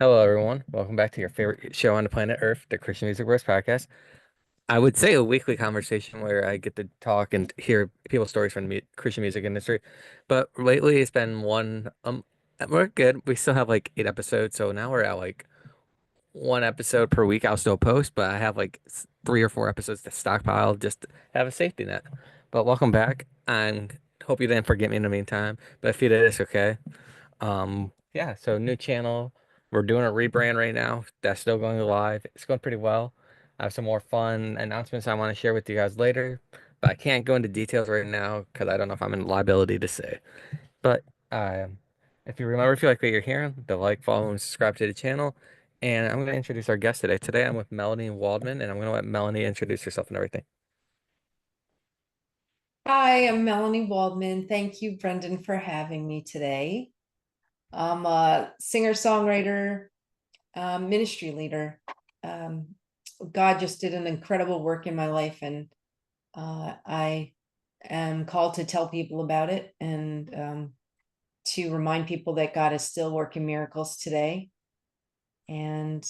Hello, everyone. Welcome back to your favorite show on the planet Earth, the Christian Music Bros podcast. I would say a weekly conversation where I get to talk and hear people's stories from the Christian music industry. But lately, it's been one. We're good. We still have like 8 episodes, so now we're at like one episode per week. I'll still post, but I have like 3 or 4 episodes to stockpile just to have a safety net. But welcome back, and hope you didn't forget me in the meantime. But if you did, it's okay. Yeah, so new channel. We're doing a rebrand right now. That's still going live. It's going pretty well. I have some more fun announcements I want to share with you guys later, but I can't go into details right now because I don't know if I'm in liability to say. But if you remember, if you like what you're hearing, the like, follow, and subscribe to the channel. And I'm going to introduce our guest today. Today I'm with Melanie and Waldman, and I'm going to let Melanie introduce herself and everything. Hi, I'm Melanie Waldman. Thank you, Brendan, for having me today. I'm a singer-songwriter, ministry leader. Um, God just did an incredible work in my life, and I am called to tell people about it and to remind people that God is still working miracles today. And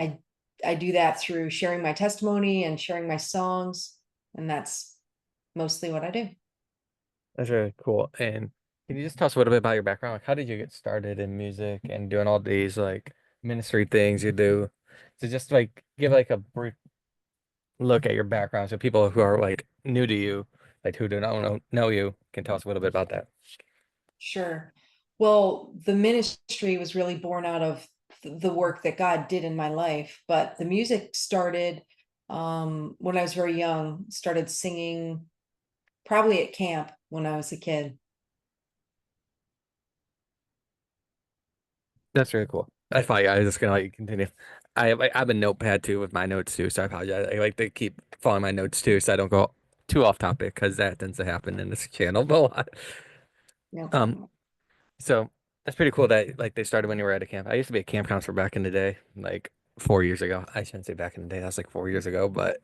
I I do that through sharing my testimony and sharing my songs, and that's mostly what I do. That's really cool. And can you just tell us a little bit about your background? Like, how did you get started in music and doing all these like ministry things you do? So just like give like a brief look at your background so people who are like new to you, like who do not know you, can tell us a little bit about that. Sure. Well, the ministry was really born out of the work that God did in my life, but the music started when I was very young, started singing probably at camp when I was a kid. That's really cool. I thought I was just gonna let you continue. I have a notepad too with my notes too, so I apologize. I like to keep following my notes too, so I don't go too off topic because that tends to happen in this channel. But No um, problem. So that's pretty cool that like they started when you were at a camp. I used to be a camp counselor back in the day, like 4 years ago. I shouldn't say back in the day, that's like 4 years ago, but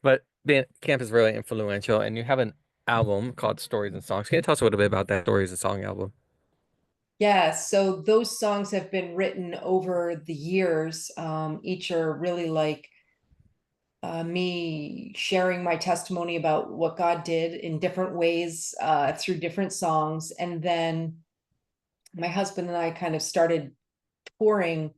but being camp is really influential and you have an album called Stories and Songs. Can you tell us a little bit about that Stories and Song album? Yeah, so those songs have been written over the years. Each are really like me sharing my testimony about what God did in different ways through different songs. And then my husband and I kind of started touring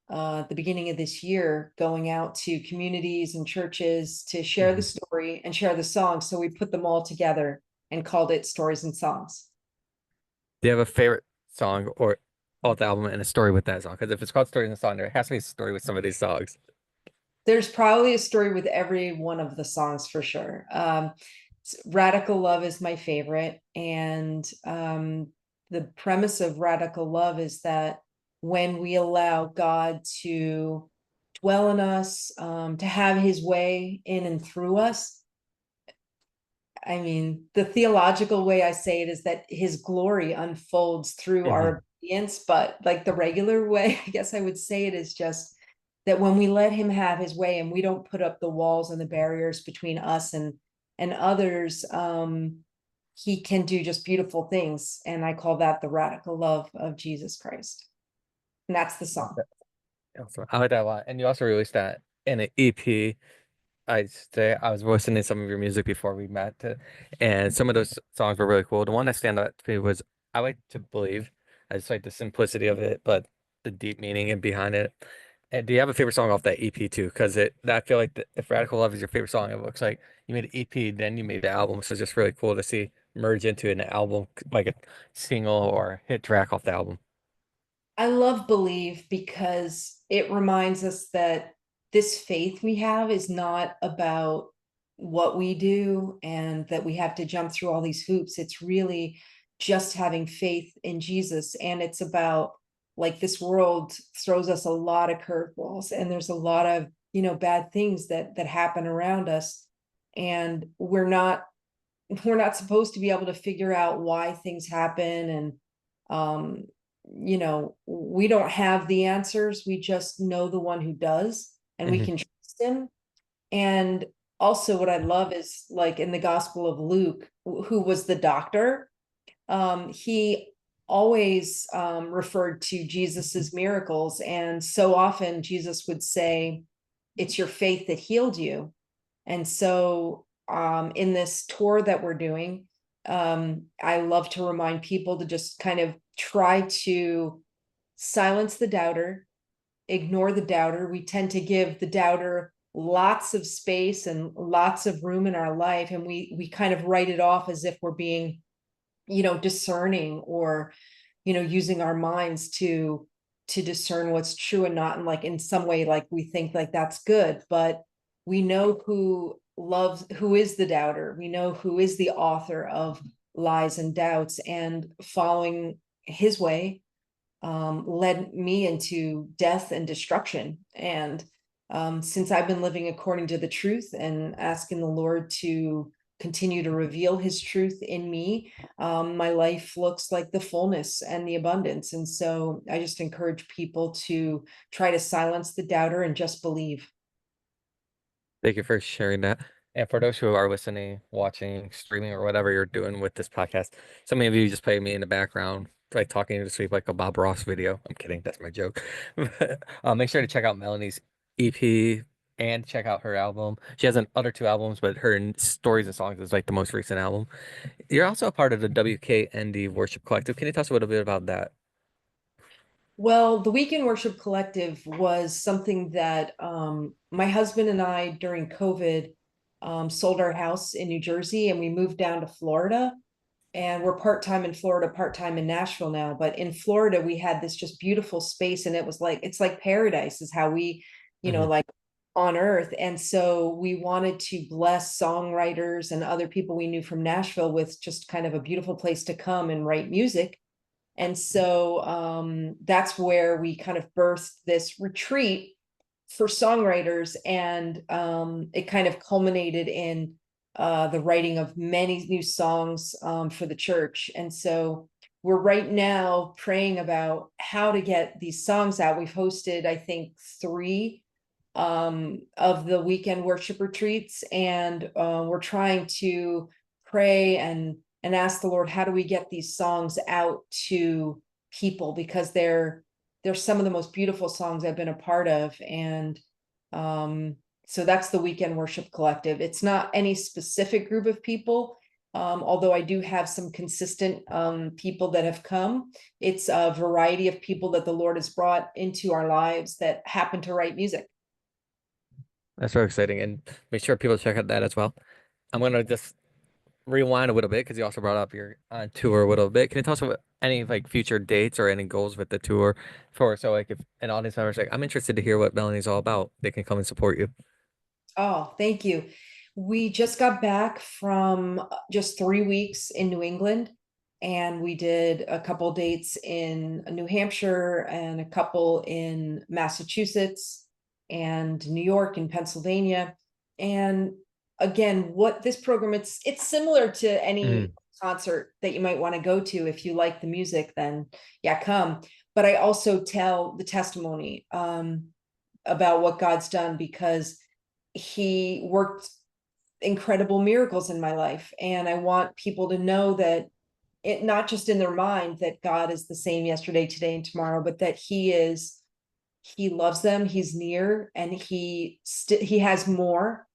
at the beginning of this year, going out to communities and churches to share the Mhm. story and share the songs. So we put them all together and called it Stories and Songs. Do you have a favorite song or all the album and a story with that song? Because if it's called Stories and Song, there has to be a story with some of these songs. There's probably a story with every one of the songs for sure. Radical Love is my favorite. And the premise of Radical Love is that when we allow God to dwell in us, to have his way in and through us, I mean, the theological way I say it is that his glory unfolds through Hmm. our obedience, but like the regular way, I guess I would say it is just that when we let him have his way and we don't put up the walls and the barriers between us and others, he can do just beautiful things. And I call that the radical love of Jesus Christ. And that's the song. Awesome. I like that a lot. And you also released that in an EP. I'd say I was listening to some of your music before we met, and some of those songs were really cool. The one that stand out to me was I like to believe. I just like the simplicity of it, but the deep meaning and behind it. And do you have a favorite song off that EP too? Because I feel like if Radical Love is your favorite song, it looks like you made an EP, then you made the album. So it's just really cool to see merge into an album, like a single or hit track off the album. I love Believe because it reminds us that this faith we have is not about what we do and that we have to jump through all these hoops. It's really just having faith in Jesus. And it's about like this world throws us a lot of curveballs and there's a lot of, bad things that happen around us. And we're not supposed to be able to figure out why things happen and um we don't have the answers, we just know the one who does and we Hmm. can trust him. And also what I love is like in the Gospel of Luke, who was the doctor, he always referred to Jesus's miracles. And so often Jesus would say, it's your faith that healed you. And so in this tour that we're doing, I love to remind people to just kind of try to silence the doubter, ignore the doubter. We tend to give the doubter lots of space and lots of room in our life, and we kind of write it off as if we're being, discerning, or using our minds to discern what's true and not, and like in some way, like we think like that's good. But we know who is the doubter. We know who is the author of lies and doubts, and following his way led me into death and destruction. And since I've been living according to the truth and asking the Lord to continue to reveal his truth in me, my life looks like the fullness and the abundance. And so I just encourage people to try to silence the doubter and just believe. Thank you for sharing that. And for those who are listening, watching, streaming, or whatever you're doing with this podcast, so many of you just play me in the background, like talking to sleep, like a Bob Ross video. I'm kidding, that's my joke. But, make sure to check out Melanie's EP and check out her album. She has an other two albums, but her Stories and Songs is like the most recent album. You're also a part of the WKND Worship Collective. Can you tell us a little bit about that? Well, the Weekend Worship Collective was something that my husband and I, during COVID, sold our house in New Jersey and we moved down to Florida. And we're part-time in Florida, part-time in Nashville now. But in Florida, we had this just beautiful space, and it was like, it's like paradise is how we, Hmm. like on earth. And so we wanted to bless songwriters and other people we knew from Nashville with just kind of a beautiful place to come and write music. And so that's where we kind of birthed this retreat for songwriters. And it kind of culminated in the writing of many new songs for the church. And so we're right now praying about how to get these songs out. We've hosted, I think, three of the weekend worship retreats, and we're trying to pray and ask the Lord, how do we get these songs out to people, because they're some of the most beautiful songs I've been a part of. And so that's the Weekend Worship Collective. It's not any specific group of people, although I do have some consistent people that have come. It's a variety of people that the Lord has brought into our lives that happen to write music. That's so exciting. And make sure people check out that as well. I'm gonna just rewind a little bit because you also brought up your on tour a little bit. Can you tell us about any like future dates or any goals with the tour for so like if an audience member's like, I'm interested to hear what Melanie's all about, they can come and support you. Oh, thank you. We just got back from just 3 weeks in New England, and we did a couple dates in New Hampshire and a couple in Massachusetts and New York and Pennsylvania. And again, what this program, it's similar to any Mm. concert that you might want to go to. If you like the music, then yeah, come. But I also tell the testimony about what God's done, because he worked incredible miracles in my life. And I want people to know that it, not just in their mind, that God is the same yesterday, today, and tomorrow, but that he loves them, he's near, and he has more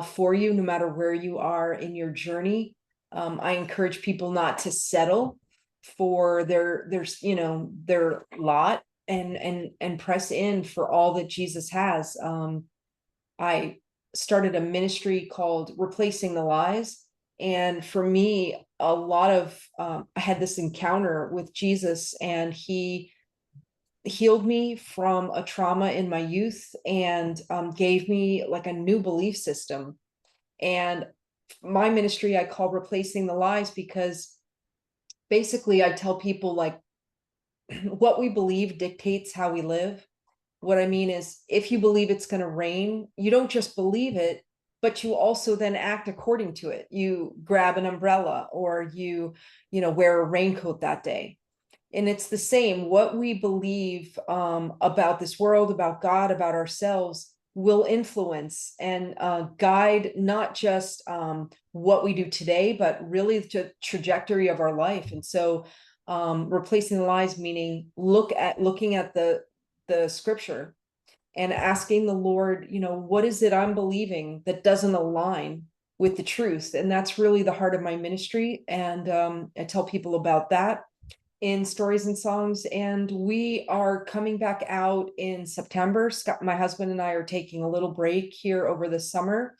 for you, no matter where you are in your journey. I encourage people not to settle for their lot, and press in for all that Jesus has. I started a ministry called Replacing the Lies. And for me, a lot of, I had this encounter with Jesus, and he healed me from a trauma in my youth, and gave me like a new belief system. And my ministry I call Replacing the Lies, because basically I tell people like what we believe dictates how we live. What I mean is, if you believe it's going to rain, you don't just believe it, but you also then act according to it. You grab an umbrella, or wear a raincoat that day. And it's the same. What we believe about this world, about God, about ourselves, will influence and guide not just what we do today, but really the trajectory of our life. And so replacing the lies, meaning looking at the scripture and asking the Lord, what is it I'm believing that doesn't align with the truth? And that's really the heart of my ministry. And I tell people about that in stories and songs. And we are coming back out in September. Scott, my husband and I are taking a little break here over the summer.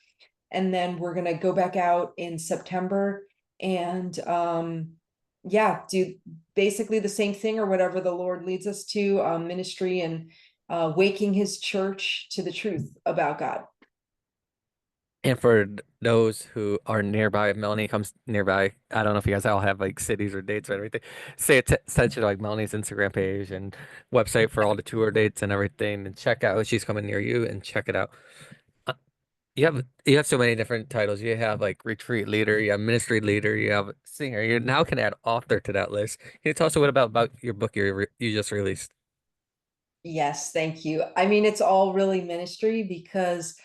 And then we're going to go back out in September and yeah, do basically the same thing or whatever the Lord leads us to, ministry and waking his church to the truth about God. And for those who are nearby, if Melanie comes nearby, I don't know if you guys all have like cities or dates or everything. Say send you like Melanie's Instagram page and website for all the tour dates and everything, and check out if she's coming near you and check it out. Uh, you have so many different titles. You have like retreat leader, you have ministry leader, you have singer. You now can add author to that list. Can you tell us a bit about your book you just released? Yes, thank you. I mean, it's all really ministry because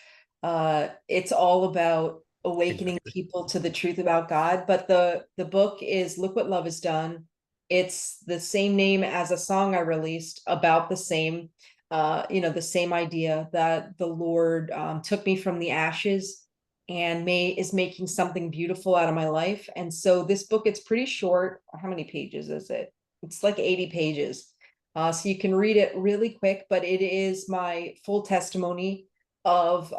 it's all about awakening Exactly. people to the truth about God. But the book is Look What Love Has Done. It's the same name as a song I released about the same, the same idea that the Lord took me from the ashes and is making something beautiful out of my life. And so this book, it's pretty short. How many pages is it? It's like 80 pages. So you can read it really quick, but it is my full testimony of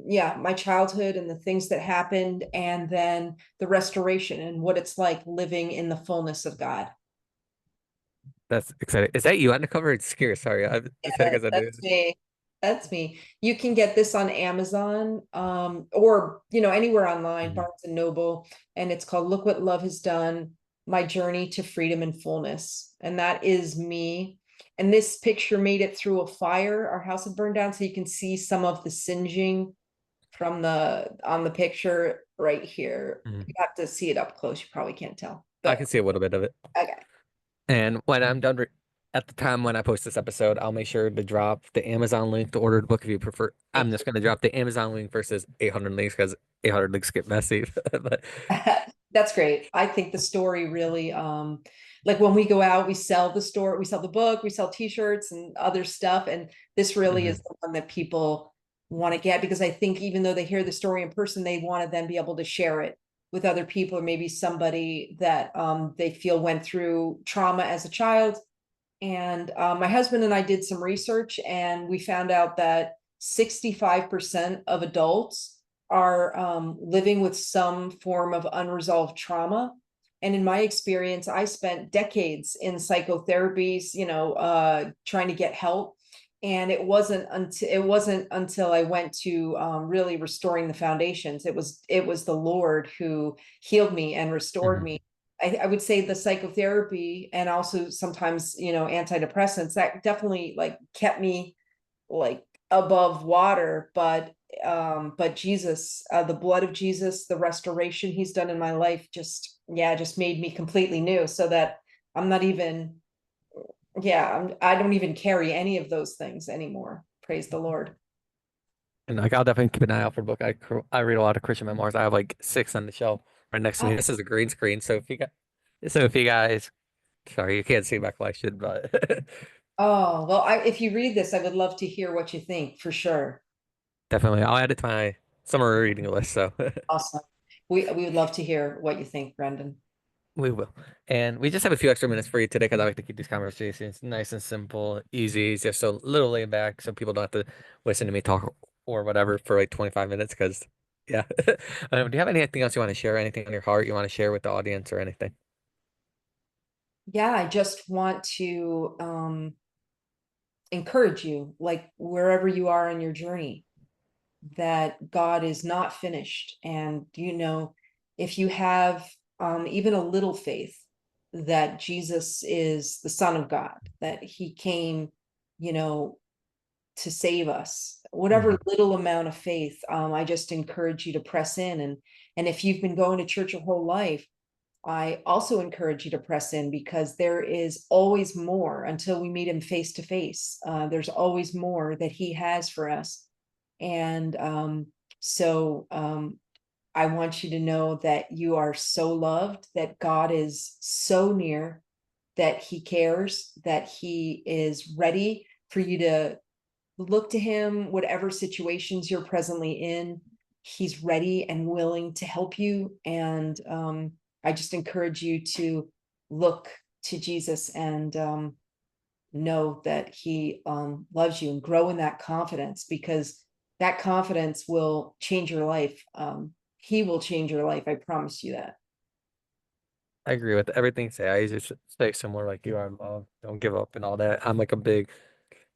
yeah, my childhood and the things that happened, and then the restoration and what it's like living in the fullness of God. That's exciting. Is that you on the cover? It's scary. Sorry, I because I knew. That's me. That's me. You can get this on Amazon, or anywhere online, Mhm. Barnes and Noble, and it's called Look What Love Has Done: My Journey to Freedom and Fullness. And that is me. And this picture made it through a fire. Our house had burned down, so you can see some of the singeing from the on the picture right here. Mhm. You have to see it up close. You probably can't tell, I can but see a little bit of it. okay. And when I'm done, at the time when I post this episode, I'll make sure to drop the Amazon link to order the book if you prefer. I'm Thank just going to drop the Amazon link versus 800 links because 800 links get messy. But That's great. I think the story really, like when we go out, we sell the store, we sell the book, we sell t-shirts and other stuff. And this really is mhm, the one that people want to get, because I think even though they hear the story in person, they want to then be able to share it with other people, or maybe somebody that they feel went through trauma as a child. And my husband and I did some research, and we found out that 65% of adults are living with some form of unresolved trauma. And in my experience, I spent decades in psychotherapies, trying to get help. And it wasn't until I went to really restoring the foundations. It was the Lord who healed me and restored mhm. me. I would say the psychotherapy and also sometimes, antidepressants, that definitely like kept me like above water. But Jesus, the blood of Jesus, the restoration he's done in my life, just made me completely new, so that I'm not even, I don't even carry any of those things anymore. Praise the Lord. And like I'll definitely keep an eye out for the book. I read a lot of Christian memoirs. I have like six on the shelf right next to me. This is a green screen, so if you guys, sorry, you can't see my collection, but Oh, well, if you read this, I would love to hear what you think for sure. definitely I'll add it to my summer reading list. So. Awesome. We would love to hear what you think, Brendan. We will. And we just have a few extra minutes for you today because I like to keep these conversations nice and simple, easy, just so a little laid back so people don't have to listen to me talk or whatever for like 25 minutes because, yeah. Do you have anything else you want to share? Anything on your heart you want to share with the audience or anything? Yeah, I just want to encourage you, like wherever you are in your journey, that God is not finished. And if you have even a little faith that Jesus is the Son of God, that he came, you know, to save us, whatever Hmm. little amount of faith, I just encourage you to press in. And if you've been going to church your whole life, I also encourage you to press in, because there is always more until we meet him face to face. There's always more that he has for us. And so I want you to know that you are so loved, that God is so near, that he cares, that he is ready for you to look to him, whatever situations you're presently in. He's ready and willing to help you. And I just encourage you to look to Jesus and know that he loves you and grow in that confidence, because that confidence will change your life. He will change your life. I promise you that. I agree with everything you say. I usually say similar like you are, love, don't give up and all that. I'm like a big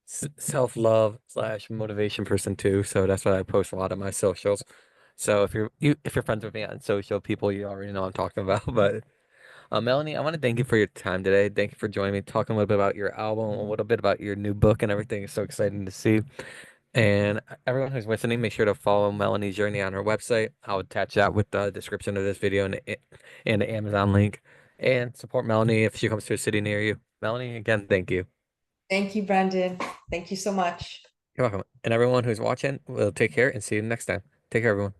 self-love slash motivation person too, so that's why I post a lot of my socials. So if you're friends with me on social, people you already know what I'm talking about. But Melanie, I want to thank you for your time today. Thank you for joining me, talking a little bit about your album, a little bit about your new book and everything. It's so exciting to see. And everyone who's listening, make sure to follow Melanie's journey on her website. I'll attach that with the description of this video and the Amazon link. And support Melanie if she comes to a city near you. Melanie, again, thank you. Thank you, Brendan. Thank you so much. You're welcome. And everyone who's watching, we'll take care and see you next time. Take care, everyone.